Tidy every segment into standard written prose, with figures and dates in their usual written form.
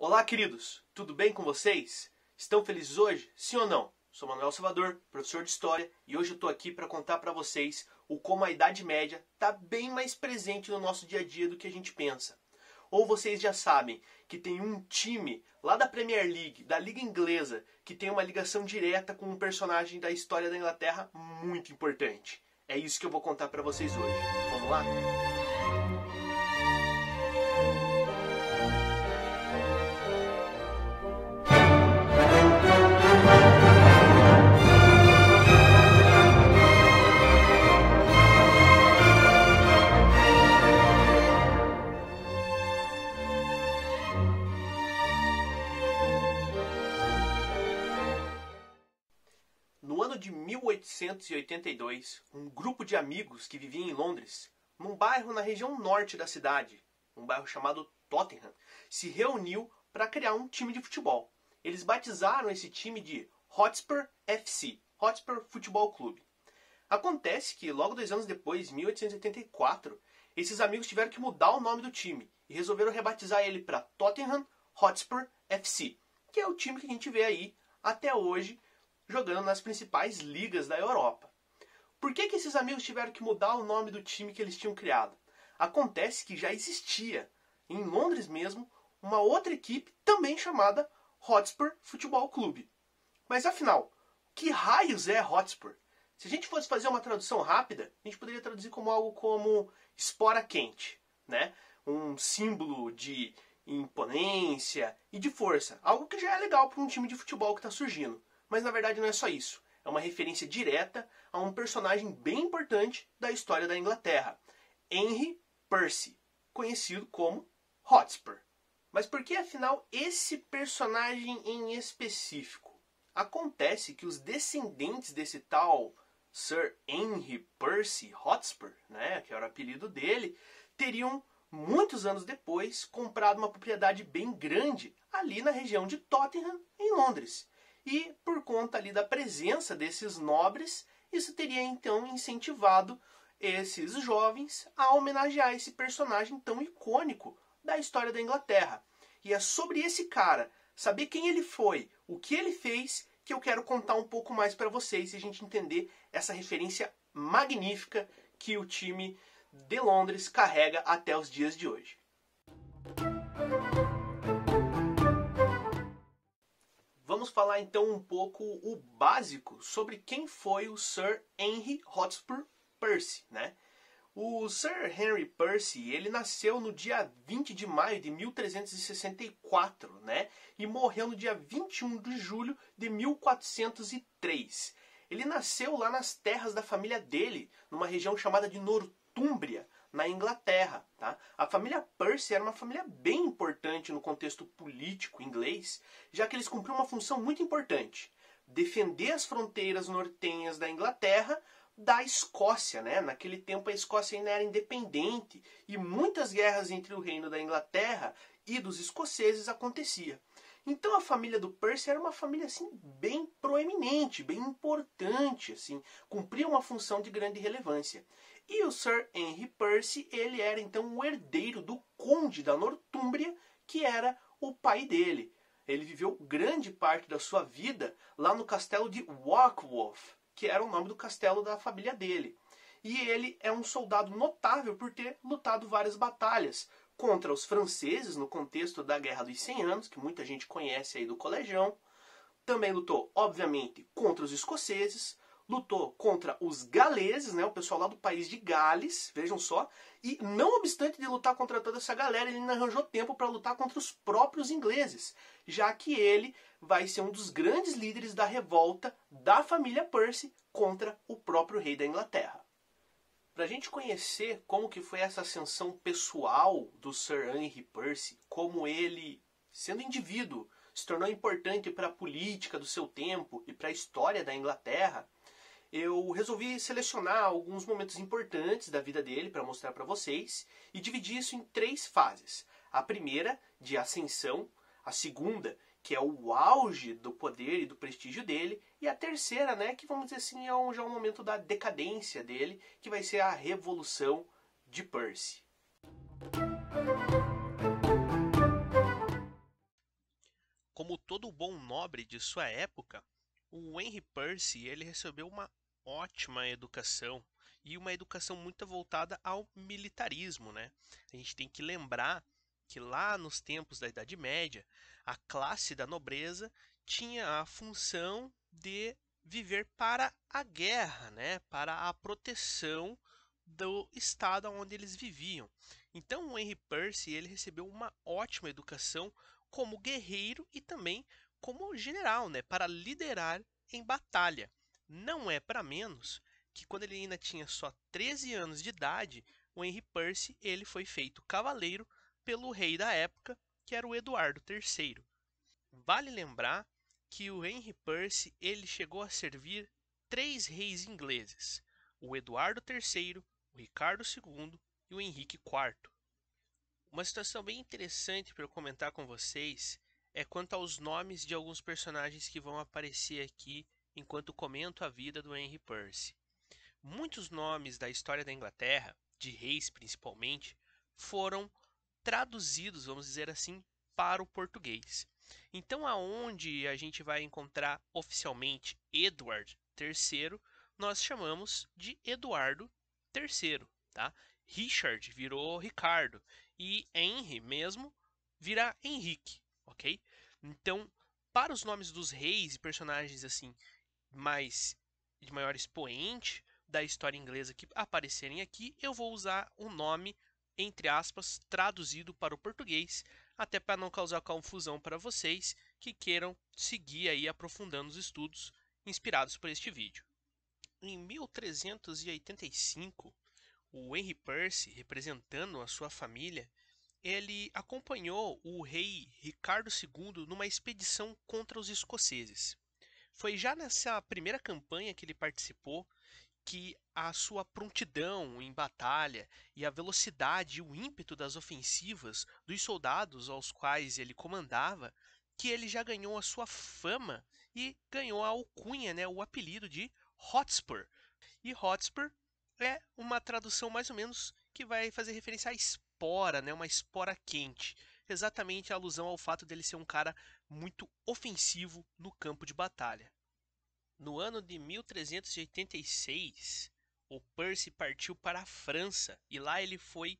Olá, queridos! Tudo bem com vocês? Estão felizes hoje? Sim ou não? Sou Manuel Salvador, professor de História, e hoje eu estou aqui para contar para vocês como a Idade Média está bem mais presente no nosso dia a dia do que a gente pensa. Ou vocês já sabem que tem um time lá da Premier League, da Liga Inglesa, que tem uma ligação direta com um personagem da história da Inglaterra muito importante. É isso que eu vou contar para vocês hoje. Vamos lá? No ano de 1882, um grupo de amigos que vivia em Londres, num bairro na região norte da cidade, um bairro chamado Tottenham, se reuniu para criar um time de futebol. Eles batizaram esse time de Hotspur FC, Hotspur Futebol Clube. Acontece que logo 2 anos depois, em 1884, esses amigos tiveram que mudar o nome do time e resolveram rebatizar ele para Tottenham Hotspur FC, que é o time que a gente vê aí até hoje, jogando nas principais ligas da Europa. Por que esses amigos tiveram que mudar o nome do time que eles tinham criado? Acontece que já existia, em Londres mesmo, uma outra equipe também chamada Hotspur Futebol Clube. Mas afinal, que raios é Hotspur? Se a gente fosse fazer uma tradução rápida, a gente poderia traduzir como algo como espora quente, né? Um símbolo de imponência e de força, algo que já é legal para um time de futebol que está surgindo. Mas na verdade não é só isso. É uma referência direta a um personagem bem importante da história da Inglaterra, Henry Percy, conhecido como Hotspur. Mas por que afinal esse personagem em específico? Acontece que os descendentes desse tal Sir Henry Percy Hotspur, né, que era o apelido dele, teriam muitos anos depois comprado uma propriedade bem grande ali na região de Tottenham, em Londres. E por conta ali da presença desses nobres, isso teria então incentivado esses jovens a homenagear esse personagem tão icônico da história da Inglaterra. E é sobre esse cara, saber quem ele foi, o que ele fez, que eu quero contar um pouco mais para vocês e a gente entender essa referência magnífica que o time de Londres carrega até os dias de hoje. Vamos falar então um pouco o básico sobre quem foi o Sir Henry Hotspur Percy, né? O Sir Henry Percy, ele nasceu no dia 20 de maio de 1364, né? E morreu no dia 21 de julho de 1403. Ele nasceu lá nas terras da família dele, numa região chamada de Nortúmbria, na Inglaterra. Tá? A família Percy era uma família bem importante no contexto político inglês, já que eles cumpriam uma função muito importante: defender as fronteiras nortenhas da Inglaterra da Escócia. Né? Naquele tempo a Escócia ainda era independente e muitas guerras entre o reino da Inglaterra e dos escoceses aconteciam. Então a família do Percy era uma família assim bem proeminente, bem importante, assim, cumpria uma função de grande relevância. E o Sir Henry Percy, ele era então o herdeiro do conde da Nortúmbria, que era o pai dele. Ele viveu grande parte da sua vida lá no castelo de Warkworth, que era o nome do castelo da família dele. E ele é um soldado notável por ter lutado várias batalhas contra os franceses no contexto da Guerra dos 100 Anos, que muita gente conhece aí do colegião. Também lutou, obviamente, contra os escoceses, lutou contra os galeses, né, o pessoal lá do país de Gales, vejam só, e não obstante de lutar contra toda essa galera, ele não arranjou tempo para lutar contra os próprios ingleses, já que ele vai ser um dos grandes líderes da revolta da família Percy contra o próprio rei da Inglaterra. Para a gente conhecer como que foi essa ascensão pessoal do Sir Henry Percy, como ele, sendo indivíduo, se tornou importante para a política do seu tempo e para a história da Inglaterra, eu resolvi selecionar alguns momentos importantes da vida dele para mostrar para vocês e dividir isso em 3 fases. A primeira, de ascensão, a segunda, que é o auge do poder e do prestígio dele, e a terceira, né, que vamos dizer assim, é já um momento da decadência dele, que vai ser a Revolução de Percy. como todo bom nobre de sua época, o Henry Percy ele recebeu uma ótima educação e uma educação muito voltada ao militarismo, né? A gente tem que lembrar que lá nos tempos da Idade Média, a classe da nobreza tinha a função de viver para a guerra, né? Para a proteção do estado onde eles viviam. Então o Henry Percy ele recebeu uma ótima educação como guerreiro e também como general, né, para liderar em batalha. Não é para menos que quando ele ainda tinha só 13 anos de idade, o Henry Percy ele foi feito cavaleiro pelo rei da época, que era o Eduardo III. Vale lembrar que o Henry Percy ele chegou a servir três reis ingleses: o Eduardo III, o Ricardo II e o Henrique IV. Uma situação bem interessante para eu comentar com vocês é quanto aos nomes de alguns personagens que vão aparecer aqui enquanto comento a vida do Henry Percy. Muitos nomes da história da Inglaterra, de reis principalmente, foram traduzidos, vamos dizer assim, para o português. Então, aonde a gente vai encontrar oficialmente Edward III, nós chamamos de Eduardo III, tá? Richard virou Ricardo e Henry mesmo vira Henrique, ok? Então, para os nomes dos reis e personagens assim mais de maior expoente da história inglesa que aparecerem aqui, eu vou usar o nome entre aspas traduzido para o português, até para não causar confusão para vocês que queiram seguir aí aprofundando os estudos inspirados por este vídeo. Em 1385, o Henry Percy, representando a sua família, ele acompanhou o rei Ricardo II numa expedição contra os escoceses. Foi já nessa primeira campanha que ele participou que a sua prontidão em batalha e a velocidade e o ímpeto das ofensivas dos soldados aos quais ele comandava, que ele já ganhou a sua fama e ganhou a alcunha, né, o apelido de Hotspur. E Hotspur é uma tradução mais ou menos que vai fazer referência à espora, né, uma espora quente. Exatamente a alusão ao fato dele ser um cara muito ofensivo no campo de batalha. No ano de 1386, o Percy partiu para a França e lá ele foi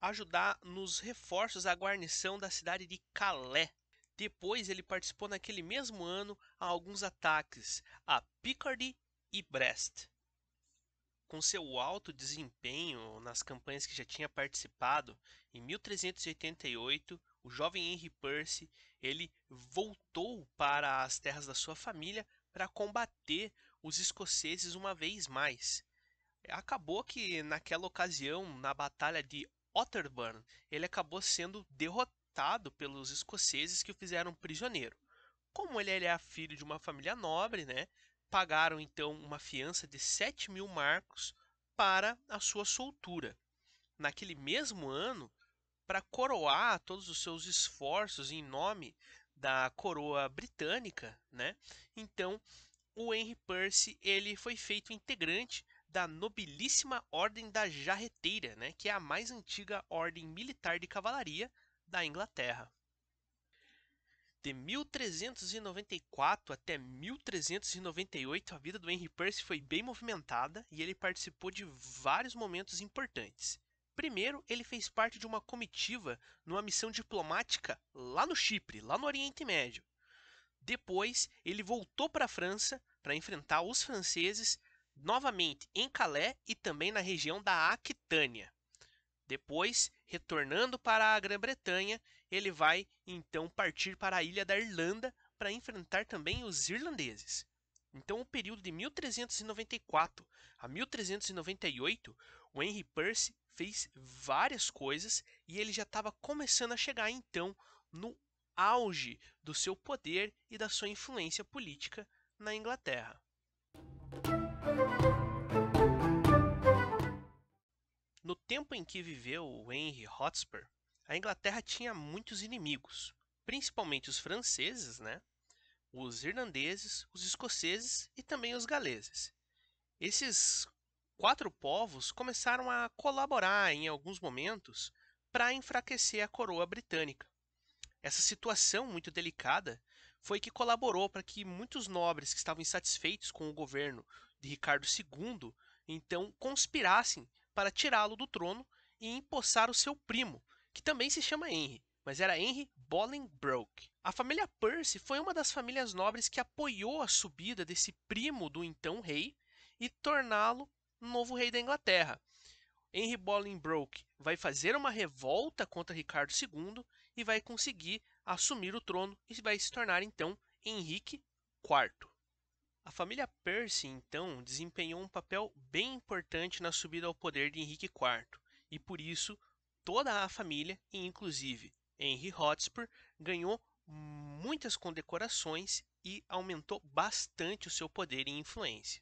ajudar nos reforços à guarnição da cidade de Calais. Depois ele participou naquele mesmo ano a alguns ataques a Picardy e Brest. Com seu alto desempenho nas campanhas que já tinha participado, em 1388, o jovem Henry Percy ele voltou para as terras da sua família para combater os escoceses uma vez mais. Acabou que naquela ocasião, na Batalha de Otterburn, ele acabou sendo derrotado pelos escoceses que o fizeram prisioneiro. Como ele era filho de uma família nobre, né, pagaram então uma fiança de 7.000 marcos para a sua soltura. Naquele mesmo ano, para coroar todos os seus esforços em nome da coroa britânica, né, então o Henry Percy ele foi feito integrante da nobilíssima Ordem da Jarreteira, né, que é a mais antiga ordem militar de cavalaria da Inglaterra. De 1394 até 1398, a vida do Henry Percy foi bem movimentada e ele participou de vários momentos importantes. Primeiro, ele fez parte de uma comitiva numa missão diplomática lá no Chipre, lá no Oriente Médio. Depois, ele voltou para a França para enfrentar os franceses novamente em Calais e também na região da Aquitânia. Depois, retornando para a Grã-Bretanha, ele vai então partir para a ilha da Irlanda para enfrentar também os irlandeses. Então, o período de 1394 a 1398, o Henry Percy fez várias coisas e ele já estava começando a chegar então no auge do seu poder e da sua influência política na Inglaterra. No tempo em que viveu o Henry Hotspur, a Inglaterra tinha muitos inimigos, principalmente os franceses, né? Os irlandeses, os escoceses e também os galeses. Esses quatro povos começaram a colaborar em alguns momentos para enfraquecer a coroa britânica. Essa situação muito delicada foi que colaborou para que muitos nobres que estavam insatisfeitos com o governo de Ricardo II, então conspirassem para tirá-lo do trono e empossar o seu primo, que também se chama Henry, mas era Henry Bolingbroke. A família Percy foi uma das famílias nobres que apoiou a subida desse primo do então rei e torná-lo novo rei da Inglaterra. Henry Bolingbroke vai fazer uma revolta contra Ricardo II e vai conseguir assumir o trono e vai se tornar então Henrique IV. A família Percy então desempenhou um papel bem importante na subida ao poder de Henrique IV e por isso toda a família, e inclusive Henry Hotspur, ganhou muitas condecorações e aumentou bastante o seu poder e influência.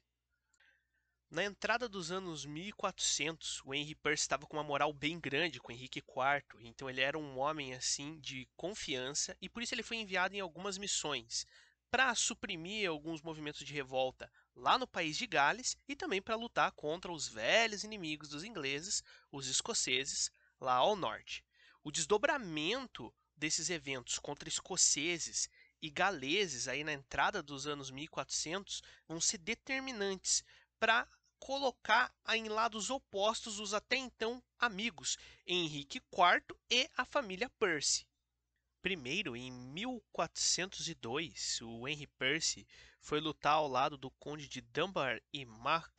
Na entrada dos anos 1400, o Henry Percy estava com uma moral bem grande com Henrique IV, então ele era um homem assim de confiança e por isso ele foi enviado em algumas missões para suprimir alguns movimentos de revolta lá no país de Gales e também para lutar contra os velhos inimigos dos ingleses, os escoceses, lá ao norte. O desdobramento desses eventos contra escoceses e galeses aí na entrada dos anos 1400 vão ser determinantes para colocar em lados opostos os até então amigos Henrique IV e a família Percy. Primeiro, em 1402, o Henry Percy foi lutar ao lado do conde de Dunbar e Mark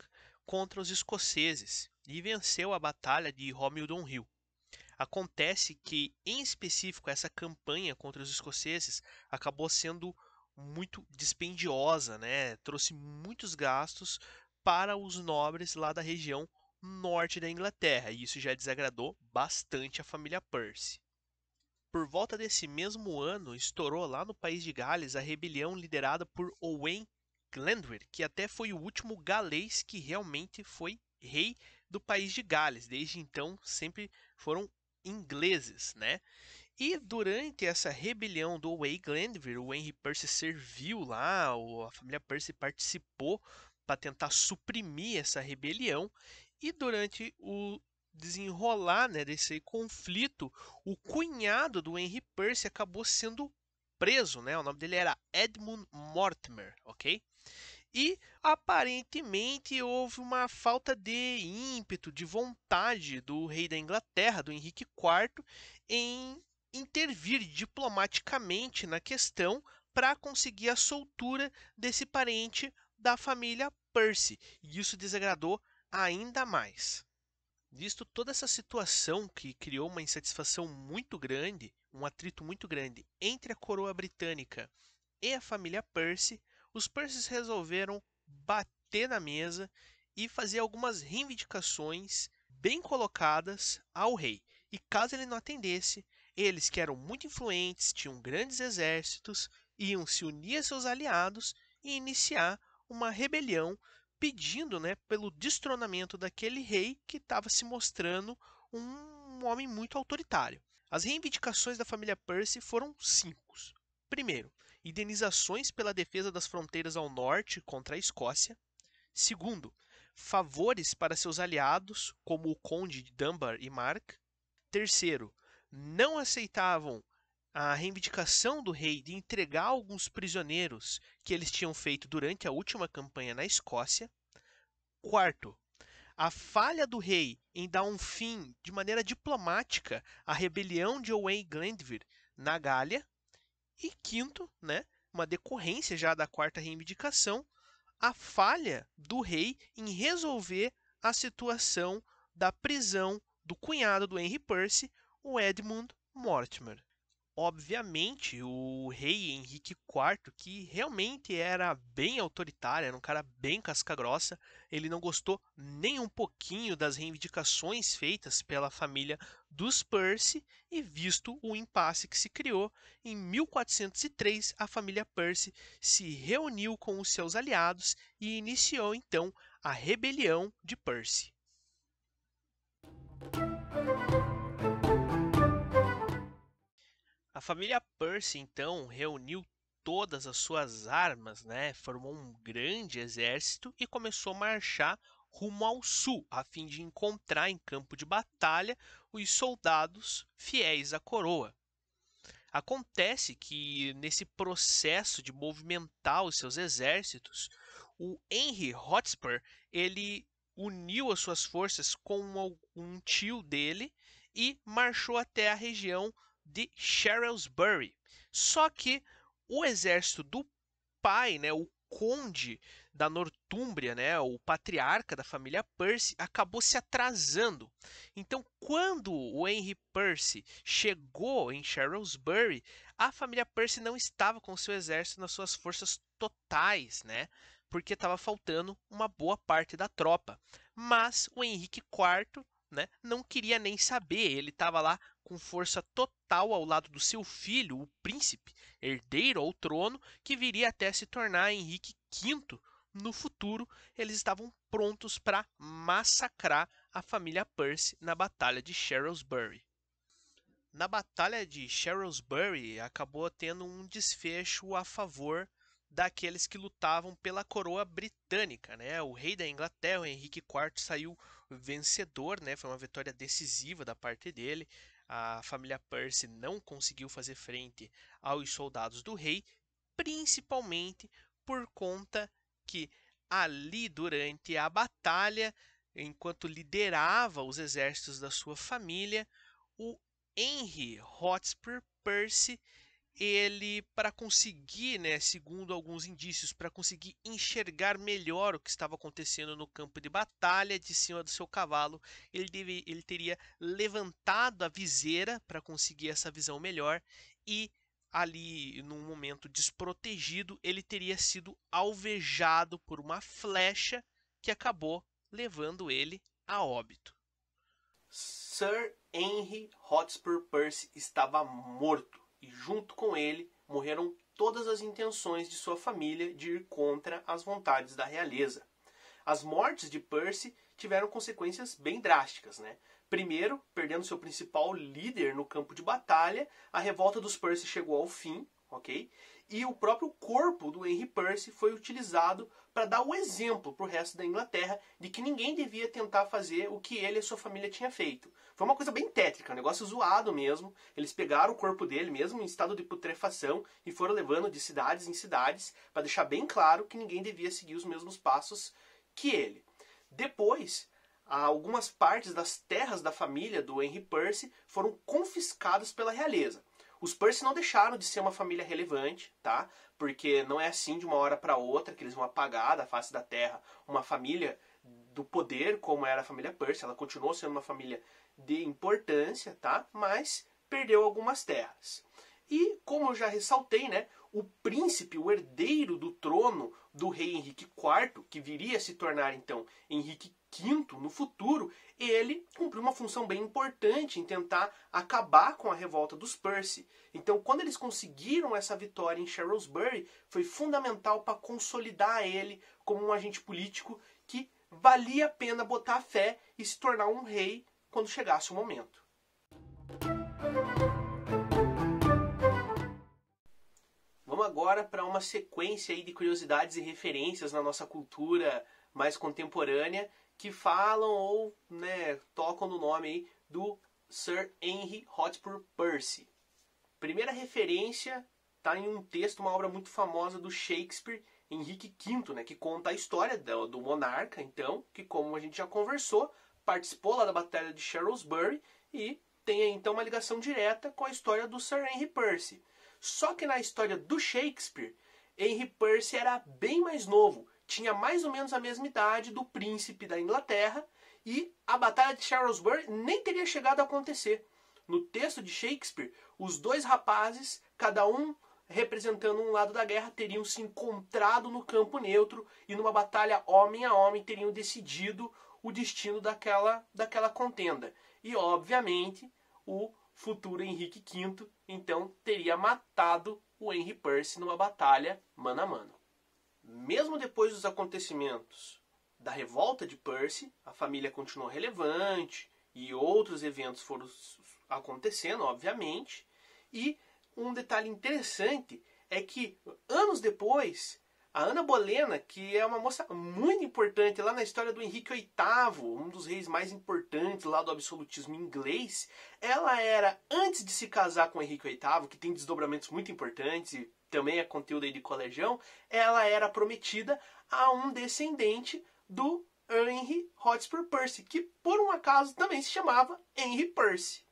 contra os escoceses e venceu a batalha de Homildon Hill. Acontece que, em específico, essa campanha contra os escoceses acabou sendo muito dispendiosa, né? Trouxe muitos gastos para os nobres lá da região norte da Inglaterra, e isso já desagradou bastante a família Percy. Por volta desse mesmo ano, estourou lá no país de Gales a rebelião liderada por Owain Glendower, que até foi o último galês que realmente foi rei do país de Gales. Desde então, sempre foram ingleses, né? E durante essa rebelião do Owain Glendower, o Henry Percy serviu lá, a família Percy participou para tentar suprimir essa rebelião. E durante o desenrolar, né, desse conflito, o cunhado do Henry Percy acabou sendo preso, né? O nome dele era Edmund Mortimer, ok? E aparentemente houve uma falta de ímpeto, de vontade do rei da Inglaterra, do Henrique IV, em intervir diplomaticamente na questão para conseguir a soltura desse parente da família Percy. E isso desagradou ainda mais. Visto toda essa situação que criou uma insatisfação muito grande, um atrito muito grande entre a coroa britânica e a família Percy, os Percys resolveram bater na mesa e fazer algumas reivindicações bem colocadas ao rei. E caso ele não atendesse, eles que eram muito influentes, tinham grandes exércitos, iam se unir a seus aliados e iniciar uma rebelião pedindo, né, pelo destronamento daquele rei que estava se mostrando um homem muito autoritário. As reivindicações da família Percy foram cinco. Primeiro, indenizações pela defesa das fronteiras ao norte contra a Escócia. Segundo, favores para seus aliados, como o conde de Dunbar e Mark. Terceiro, não aceitavam a reivindicação do rei de entregar alguns prisioneiros que eles tinham feito durante a última campanha na Escócia. Quarto, a falha do rei em dar um fim de maneira diplomática à rebelião de Owain Glendower na Gália. E quinto, né, uma decorrência já da quarta reivindicação, a falha do rei em resolver a situação da prisão do cunhado do Henry Percy, o Edmund Mortimer. Obviamente, o rei Henrique IV, que realmente era bem autoritário, era um cara bem casca-grossa, ele não gostou nem um pouquinho das reivindicações feitas pela família dos Percy e visto o impasse que se criou, em 1403 a família Percy se reuniu com os seus aliados e iniciou então a rebelião de Percy. A família Percy, então, reuniu todas as suas armas, né? Formou um grande exército e começou a marchar rumo ao sul, a fim de encontrar em campo de batalha os soldados fiéis à coroa. Acontece que nesse processo de movimentar os seus exércitos, o Henry Hotspur ele uniu as suas forças com um tio dele e marchou até a região de Shrewsbury. Só que o exército do pai, né, o conde da Nortúmbria, né, o patriarca da família Percy, acabou se atrasando. Então, quando o Henry Percy chegou em Shrewsbury, a família Percy não estava com seu exército nas suas forças totais, né? Porque estava faltando uma boa parte da tropa. Mas o Henrique IV, né, não queria nem saber. Ele estava lá com força total ao lado do seu filho, o príncipe, herdeiro ao trono, que viria até se tornar Henrique V no futuro. Eles estavam prontos para massacrar a família Percy na Batalha de Shrewsbury. Na Batalha de Shrewsbury acabou tendo um desfecho a favor daqueles que lutavam pela coroa britânica, né? O rei da Inglaterra, o Henrique IV, saiu vencedor, né? Foi uma vitória decisiva da parte dele. A família Percy não conseguiu fazer frente aos soldados do rei, principalmente por conta que ali durante a batalha, enquanto liderava os exércitos da sua família, o Henry Hotspur Percy, ele para conseguir, né, segundo alguns indícios, para conseguir enxergar melhor o que estava acontecendo no campo de batalha de cima do seu cavalo, ele teria levantado a viseira para conseguir essa visão melhor e ali num momento desprotegido, ele teria sido alvejado por uma flecha que acabou levando ele a óbito. Sir Henry Hotspur Percy estava morto e junto com ele morreram todas as intenções de sua família de ir contra as vontades da realeza. As mortes de Percy tiveram consequências bem drásticas, né? Primeiro, perdendo seu principal líder no campo de batalha, a revolta dos Percy chegou ao fim, ok? E o próprio corpo do Henry Percy foi utilizado para dar o exemplo para o resto da Inglaterra de que ninguém devia tentar fazer o que ele e sua família tinham feito. Foi uma coisa bem tétrica, um negócio zoado mesmo. Eles pegaram o corpo dele mesmo em estado de putrefação e foram levando de cidades em cidades para deixar bem claro que ninguém devia seguir os mesmos passos que ele. Depois, algumas partes das terras da família do Henry Percy foram confiscadas pela realeza. Os Percy não deixaram de ser uma família relevante, tá? Porque não é assim de uma hora para outra que eles vão apagar da face da terra uma família do poder como era a família Percy. Ela continuou sendo uma família de importância, tá? Mas perdeu algumas terras. E, como eu já ressaltei, né, o príncipe, o herdeiro do trono do rei Henrique IV, que viria a se tornar então Henrique V no futuro, ele cumpriu uma função bem importante em tentar acabar com a revolta dos Percy. Então, quando eles conseguiram essa vitória em Shrewsbury, foi fundamental para consolidar ele como um agente político que valia a pena botar fé e se tornar um rei quando chegasse o momento. Vamos agora para uma sequência aí de curiosidades e referências na nossa cultura mais contemporânea que falam ou, né, tocam no nome aí do Sir Henry Hotspur Percy. Primeira referência está em um texto, uma obra muito famosa do Shakespeare, Henrique V, né, que conta a história do monarca, então, que como a gente já conversou, participou lá da Batalha de Shrewsbury e tem aí, então uma ligação direta com a história do Sir Henry Percy. Só que na história do Shakespeare, Henry Percy era bem mais novo, tinha mais ou menos a mesma idade do príncipe da Inglaterra e a Batalha de Shrewsbury nem teria chegado a acontecer. No texto de Shakespeare, os dois rapazes, cada um representando um lado da guerra, teriam se encontrado no campo neutro e numa batalha homem a homem teriam decidido o destino daquela contenda. E, obviamente, o futuro Henrique V, então, teria matado o Henry Percy numa batalha mano a mano. Mesmo depois dos acontecimentos da revolta de Percy, a família continuou relevante e outros eventos foram acontecendo, obviamente. E um detalhe interessante é que, anos depois, A Ana Bolena, que é uma moça muito importante lá na história do Henrique VIII, um dos reis mais importantes lá do absolutismo inglês, ela era, antes de se casar com o Henrique VIII, que tem desdobramentos muito importantes e também é conteúdo aí de colegião, ela era prometida a um descendente do Henry Hotspur Percy, que por um acaso também se chamava Henry Percy.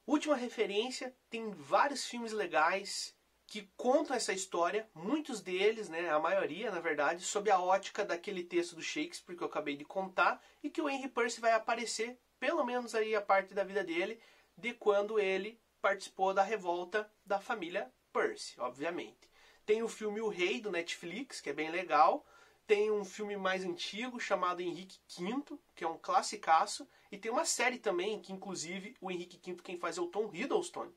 Última referência, tem vários filmes legais que contam essa história, muitos deles, né, a maioria, na verdade, sob a ótica daquele texto do Shakespeare que eu acabei de contar, e que o Henry Percy vai aparecer, pelo menos aí a parte da vida dele, de quando ele participou da revolta da família Percy, obviamente. Tem o filme O Rei, do Netflix, que é bem legal. Tem um filme mais antigo chamado Henrique V, que é um classicaço. E tem uma série também, que inclusive o Henrique V quem faz é o Tom Hiddleston.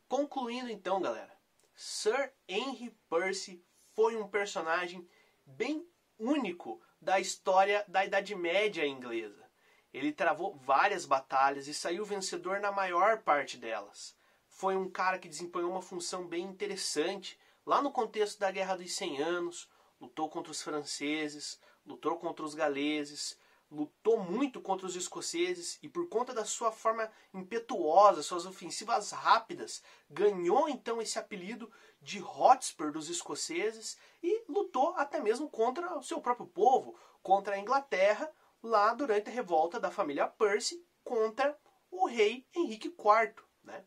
Concluindo então, galera, Sir Henry Percy foi um personagem bem único da história da Idade Média inglesa. Ele travou várias batalhas e saiu vencedor na maior parte delas. Foi um cara que desempenhou uma função bem interessante lá no contexto da Guerra dos 100 Anos, lutou contra os franceses, lutou contra os galeses, lutou muito contra os escoceses e por conta da sua forma impetuosa, suas ofensivas rápidas, ganhou então esse apelido de Hotspur dos escoceses e lutou até mesmo contra o seu próprio povo, contra a Inglaterra, lá durante a revolta da família Percy contra o rei Henrique IV, né?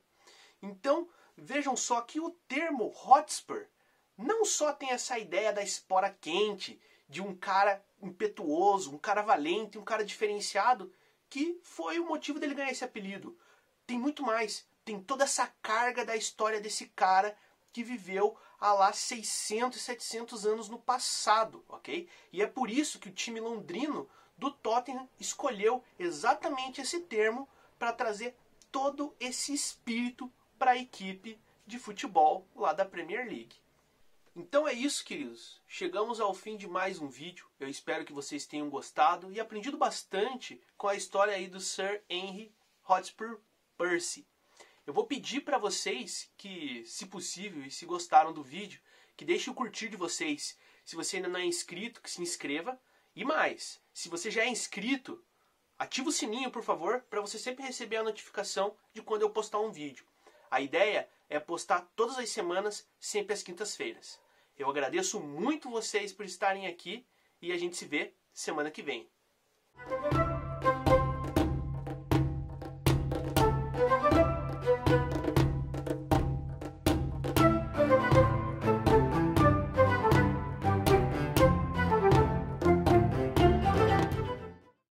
Então, vejam só que o termo Hotspur não só tem essa ideia da espora quente, de um cara impetuoso, um cara valente, um cara diferenciado, que foi o motivo dele ganhar esse apelido. Tem muito mais. Tem toda essa carga da história desse cara que viveu há lá 600 e 700 anos no passado, ok? E é por isso que o time londrino do Tottenham escolheu exatamente esse termo para trazer todo esse espírito para a equipe de futebol lá da Premier League. Então é isso, queridos. Chegamos ao fim de mais um vídeo. Eu espero que vocês tenham gostado e aprendido bastante com a história aí do Sir Henry Hotspur Percy. Eu vou pedir para vocês que, se possível, e se gostaram do vídeo, que deixem o curtir de vocês. Se você ainda não é inscrito, que se inscreva. E mais, se você já é inscrito, ativa o sininho, por favor, para você sempre receber a notificação de quando eu postar um vídeo. A ideia é postar todas as semanas, sempre às quintas-feiras. Eu agradeço muito vocês por estarem aqui e a gente se vê semana que vem.